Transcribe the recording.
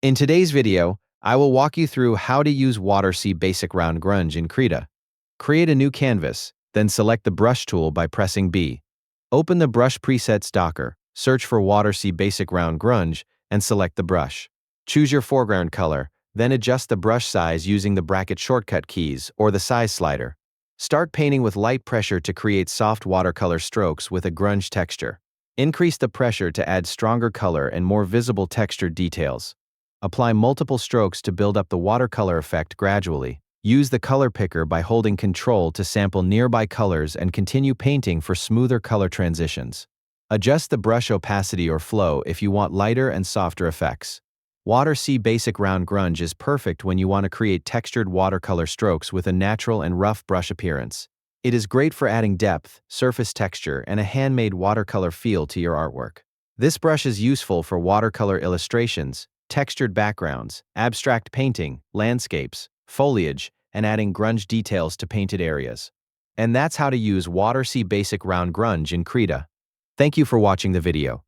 In today's video, I will walk you through how to use Waterc Basic Round Grunge in Krita. Create a new canvas, then select the brush tool by pressing B. Open the brush presets docker, search for Waterc Basic Round Grunge, and select the brush. Choose your foreground color, then adjust the brush size using the bracket shortcut keys or the size slider. Start painting with light pressure to create soft watercolor strokes with a grunge texture. Increase the pressure to add stronger color and more visible textured details. Apply multiple strokes to build up the watercolor effect gradually. Use the color picker by holding Ctrl to sample nearby colors and continue painting for smoother color transitions. Adjust the brush opacity or flow if you want lighter and softer effects. Waterc Basic Round Grunge is perfect when you want to create textured watercolor strokes with a natural and rough brush appearance. It is great for adding depth, surface texture, and a handmade watercolor feel to your artwork. This brush is useful for watercolor illustrations, textured backgrounds, abstract painting, landscapes, foliage, and adding grunge details to painted areas. And that's how to use Waterc Basic Round Grunge in Krita. Thank you for watching the video.